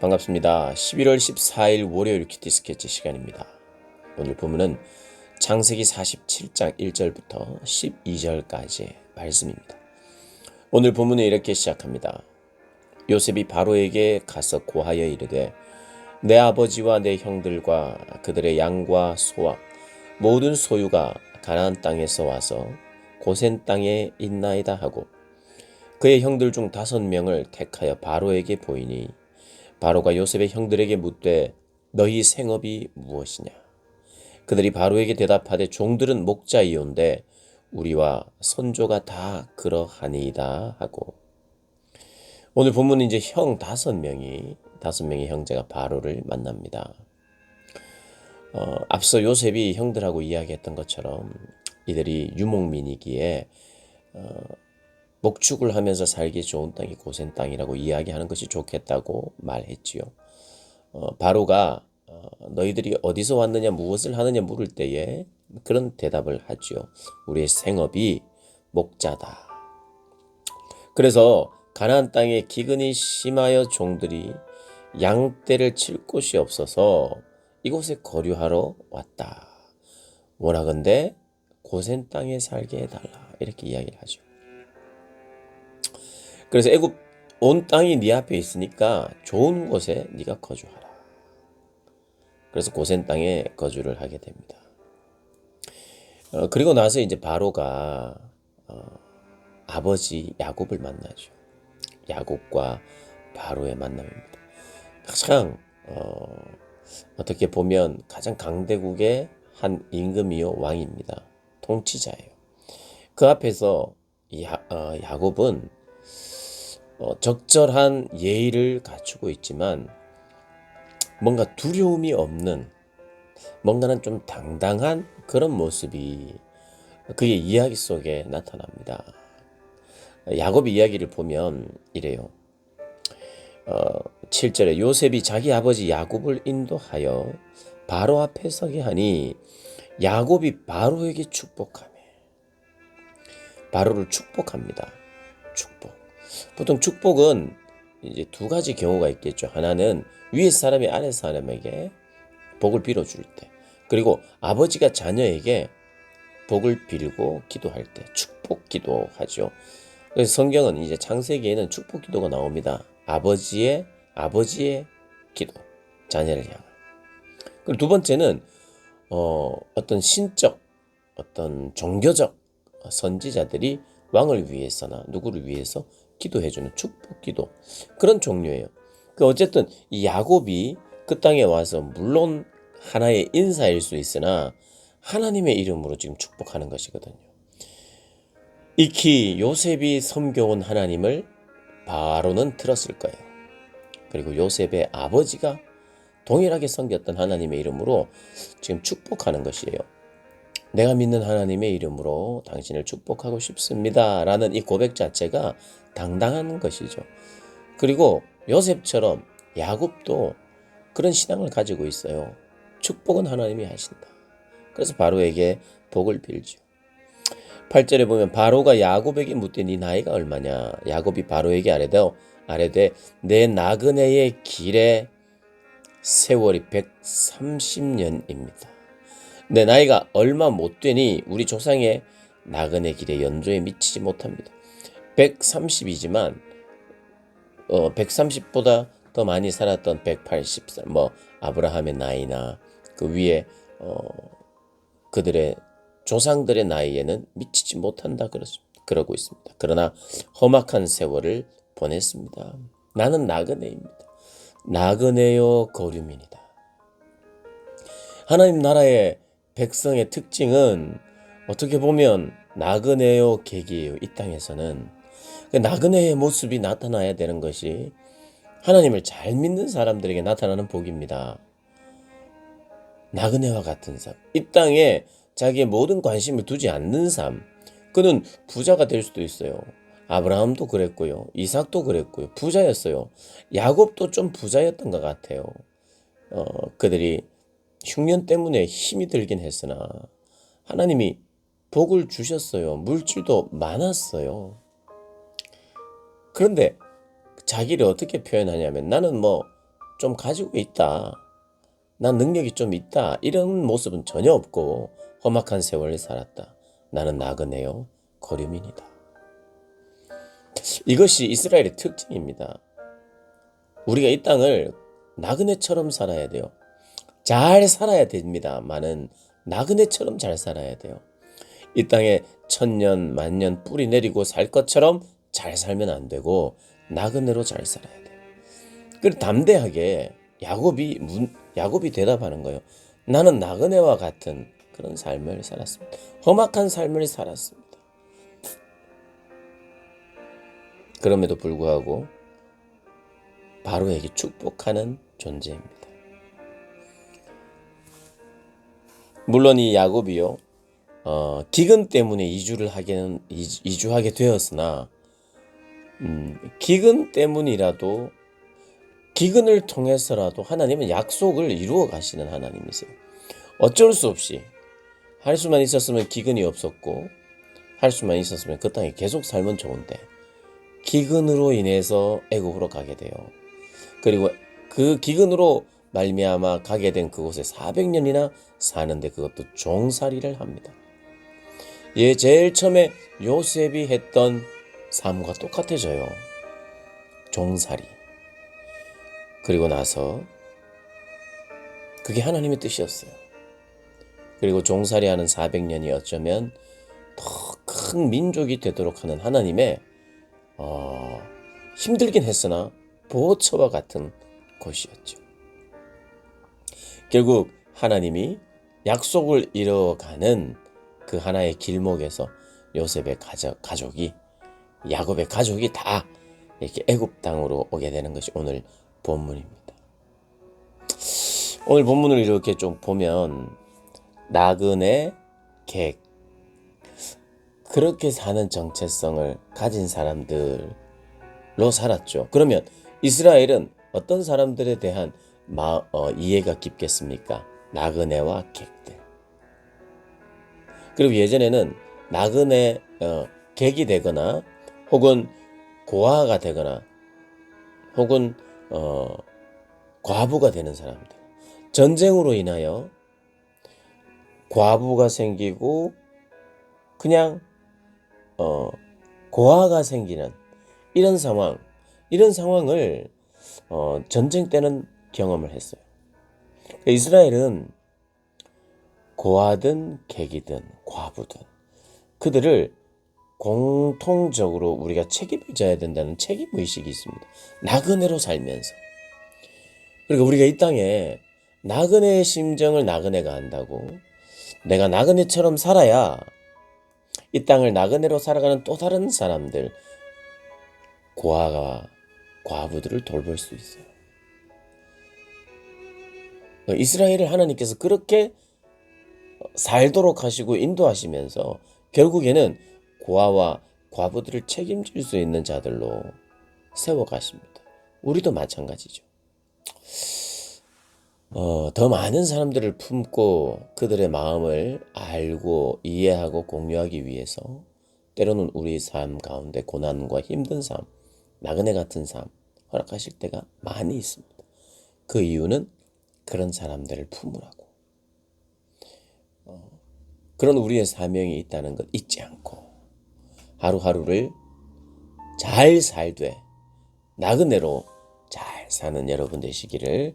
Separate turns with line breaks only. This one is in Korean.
반갑습니다. 11월 14일 월요일 큐티 스케치 시간입니다. 오늘 본문은 창세기 47장 1절부터 12절까지의 말씀입니다. 오늘 본문은 이렇게 시작합니다. 요셉이 바로에게 가서 고하여 이르되 내 아버지와 내 형들과 그들의 양과 소와 모든 소유가 가나안 땅에서 와서 고센 땅에 있나이다 하고 그의 형들 중 5명을 택하여 바로에게 보이니 바로가 요셉의 형들에게 묻되 너희 생업이 무엇이냐? 그들이 바로에게 대답하되 종들은 목자이온데 우리와 선조가 다 그러하니이다 하고 오늘 본문은 이제 형 5명의 형제가 바로를 만납니다. 앞서 요셉이 형들하고 이야기했던 것처럼 이들이 유목민이기에 목축을 하면서 살기 좋은 땅이 고센 땅이라고 이야기하는 것이 좋겠다고 말했지요. 바로가 너희들이 어디서 왔느냐 무엇을 하느냐 물을 때에 그런 대답을 하지요. 우리의 생업이 목자다. 그래서 가나안 땅에 기근이 심하여 종들이 양떼를 칠 곳이 없어서 이곳에 거류하러 왔다. 원하건대 고센 땅에 살게 해달라. 이렇게 이야기를 하죠. 그래서 애굽 온 땅이 네 앞에 있으니까 좋은 곳에 네가 거주하라. 그래서 고센 땅에 거주를 하게 됩니다. 그리고 나서 이제 바로가 아버지 야곱을 만나죠. 야곱과 바로의 만남입니다. 가장 어떻게 보면 가장 강대국의 한 임금이요 왕입니다. 통치자예요. 그 앞에서 야곱은 적절한 예의를 갖추고 있지만 뭔가 두려움이 없는 뭔가는 좀 당당한 그런 모습이 그의 이야기 속에 나타납니다. 야곱의 이야기를 보면 이래요. 7절에 요셉이 자기 아버지 야곱을 인도하여 바로 앞에 서게 하니 야곱이 바로에게 축복하며 바로를 축복합니다. 축복. 보통 축복은 이제 2가지 경우가 있겠죠. 하나는 위에 사람이 아래 사람에게 복을 빌어줄 때, 그리고 아버지가 자녀에게 복을 빌고 기도할 때 축복 기도하죠. 그래서 성경은 이제 창세기에는 축복 기도가 나옵니다. 아버지의 기도, 자녀를 향한. 그리고 2번째는 어떤 신적, 어떤 종교적 선지자들이 왕을 위해서나 누구를 위해서 기도해주는 축복 기도, 그런 종류예요. 어쨌든 이 야곱이 그 땅에 와서 물론 하나의 인사일 수 있으나 하나님의 이름으로 지금 축복하는 것이거든요. 익히 요셉이 섬겨온 하나님을 바로는 들었을 거예요. 그리고 요셉의 아버지가 동일하게 섬겼던 하나님의 이름으로 지금 축복하는 것이에요. 내가 믿는 하나님의 이름으로 당신을 축복하고 싶습니다. 라는 이 고백 자체가 당당한 것이죠. 그리고 요셉처럼 야곱도 그런 신앙을 가지고 있어요. 축복은 하나님이 하신다. 그래서 바로에게 복을 빌죠. 8절에 보면 바로가 야곱에게 묻되 네 나이가 얼마냐? 야곱이 바로에게 아뢰되 내 나그네의 길에 세월이 130년입니다. 내 나이가 얼마 못 되니 우리 조상의 나그네 길의 연조에 미치지 못합니다. 130이지만 130보다 더 많이 살았던 180살, 아브라함의 나이나 그 위에 그들의 조상들의 나이에는 미치지 못한다 그러고 있습니다. 그러나 험악한 세월을 보냈습니다. 나는 나그네입니다. 나그네요 거류민이다. 하나님 나라의 백성의 특징은 어떻게 보면 나그네요 객이에요. 이 땅에서는 나그네의 모습이 나타나야 되는 것이 하나님을 잘 믿는 사람들에게 나타나는 복입니다. 나그네와 같은 삶, 이 땅에 자기의 모든 관심을 두지 않는 삶. 그는 부자가 될 수도 있어요. 아브라함도 그랬고요. 이삭도 그랬고요. 부자였어요. 야곱도 좀 부자였던 것 같아요. 그들이 흉년 때문에 힘이 들긴 했으나 하나님이 복을 주셨어요. 물질도 많았어요. 그런데 자기를 어떻게 표현하냐면 나는 좀 가지고 있다. 난 능력이 좀 있다. 이런 모습은 전혀 없고 험악한 세월을 살았다. 나는 나그네요 거류민이다. 이것이 이스라엘의 특징입니다. 우리가 이 땅을 나그네처럼 살아야 돼요. 잘 살아야 됩니다만은 나그네처럼 잘 살아야 돼요. 이 땅에 천년 만년 뿌리 내리고 살 것처럼 잘 살면 안 되고 나그네로 잘 살아야 돼요. 그리고 담대하게 야곱이 대답하는 거예요. 나는 나그네와 같은 그런 삶을 살았습니다. 험악한 삶을 살았습니다. 그럼에도 불구하고 바로에게 축복하는 존재입니다. 물론 이 야곱이요, 기근 때문에 이주하게 되었으나, 기근을 통해서라도 하나님은 약속을 이루어 가시는 하나님이세요. 어쩔 수 없이 할 수만 있었으면 기근이 없었고, 할 수만 있었으면 그 땅에 계속 살면 좋은데, 기근으로 인해서 애굽으로 가게 돼요. 그리고 그 기근으로 말미암아 가게 된 그곳에 400년이나 사는데 그것도 종살이를 합니다. 제일 처음에 요셉이 했던 삶과 똑같아져요. 종살이. 그리고 나서 그게 하나님의 뜻이었어요. 그리고 종살이하는 400년이 어쩌면 더 큰 민족이 되도록 하는 하나님의 힘들긴 했으나 보호처와 같은 곳이었죠. 결국 하나님이 약속을 이뤄가는 그 하나의 길목에서 요셉의 가족이, 야곱의 가족이 다 이렇게 애굽 땅으로 오게 되는 것이 오늘 본문입니다. 오늘 본문을 이렇게 좀 보면 나그네, 객, 그렇게 사는 정체성을 가진 사람들로 살았죠. 그러면 이스라엘은 어떤 사람들에 대한 이해가 깊겠습니까? 나그네와 객들. 그리고 예전에는 나그네, 객이 되거나 혹은 고아가 되거나 혹은 과부가 되는 사람들. 전쟁으로 인하여 과부가 생기고 그냥 고아가 생기는 이런 상황을 전쟁 때는 경험을 했어요. 이스라엘은 고아든 객이든 과부든 그들을 공통적으로 우리가 책임을 져야 된다는 책임의식이 있습니다. 나그네로 살면서. 그러니까 우리가 이 땅에 나그네의 심정을 나그네가 안다고, 내가 나그네처럼 살아야 이 땅을 나그네로 살아가는 또 다른 사람들, 고아가 과부들을 돌볼 수 있어요. 이스라엘을 하나님께서 그렇게 살도록 하시고 인도하시면서 결국에는 고아와 과부들을 책임질 수 있는 자들로 세워가십니다. 우리도 마찬가지죠. 더 많은 사람들을 품고 그들의 마음을 알고 이해하고 공유하기 위해서 때로는 우리 삶 가운데 고난과 힘든 삶, 나그네 같은 삶 허락하실 때가 많이 있습니다. 그 이유는 그런 사람들을 품으라고. 그런 우리의 사명이 있다는 것 잊지 않고 하루하루를 잘 살되 나그네로 잘 사는 여러분 되시기를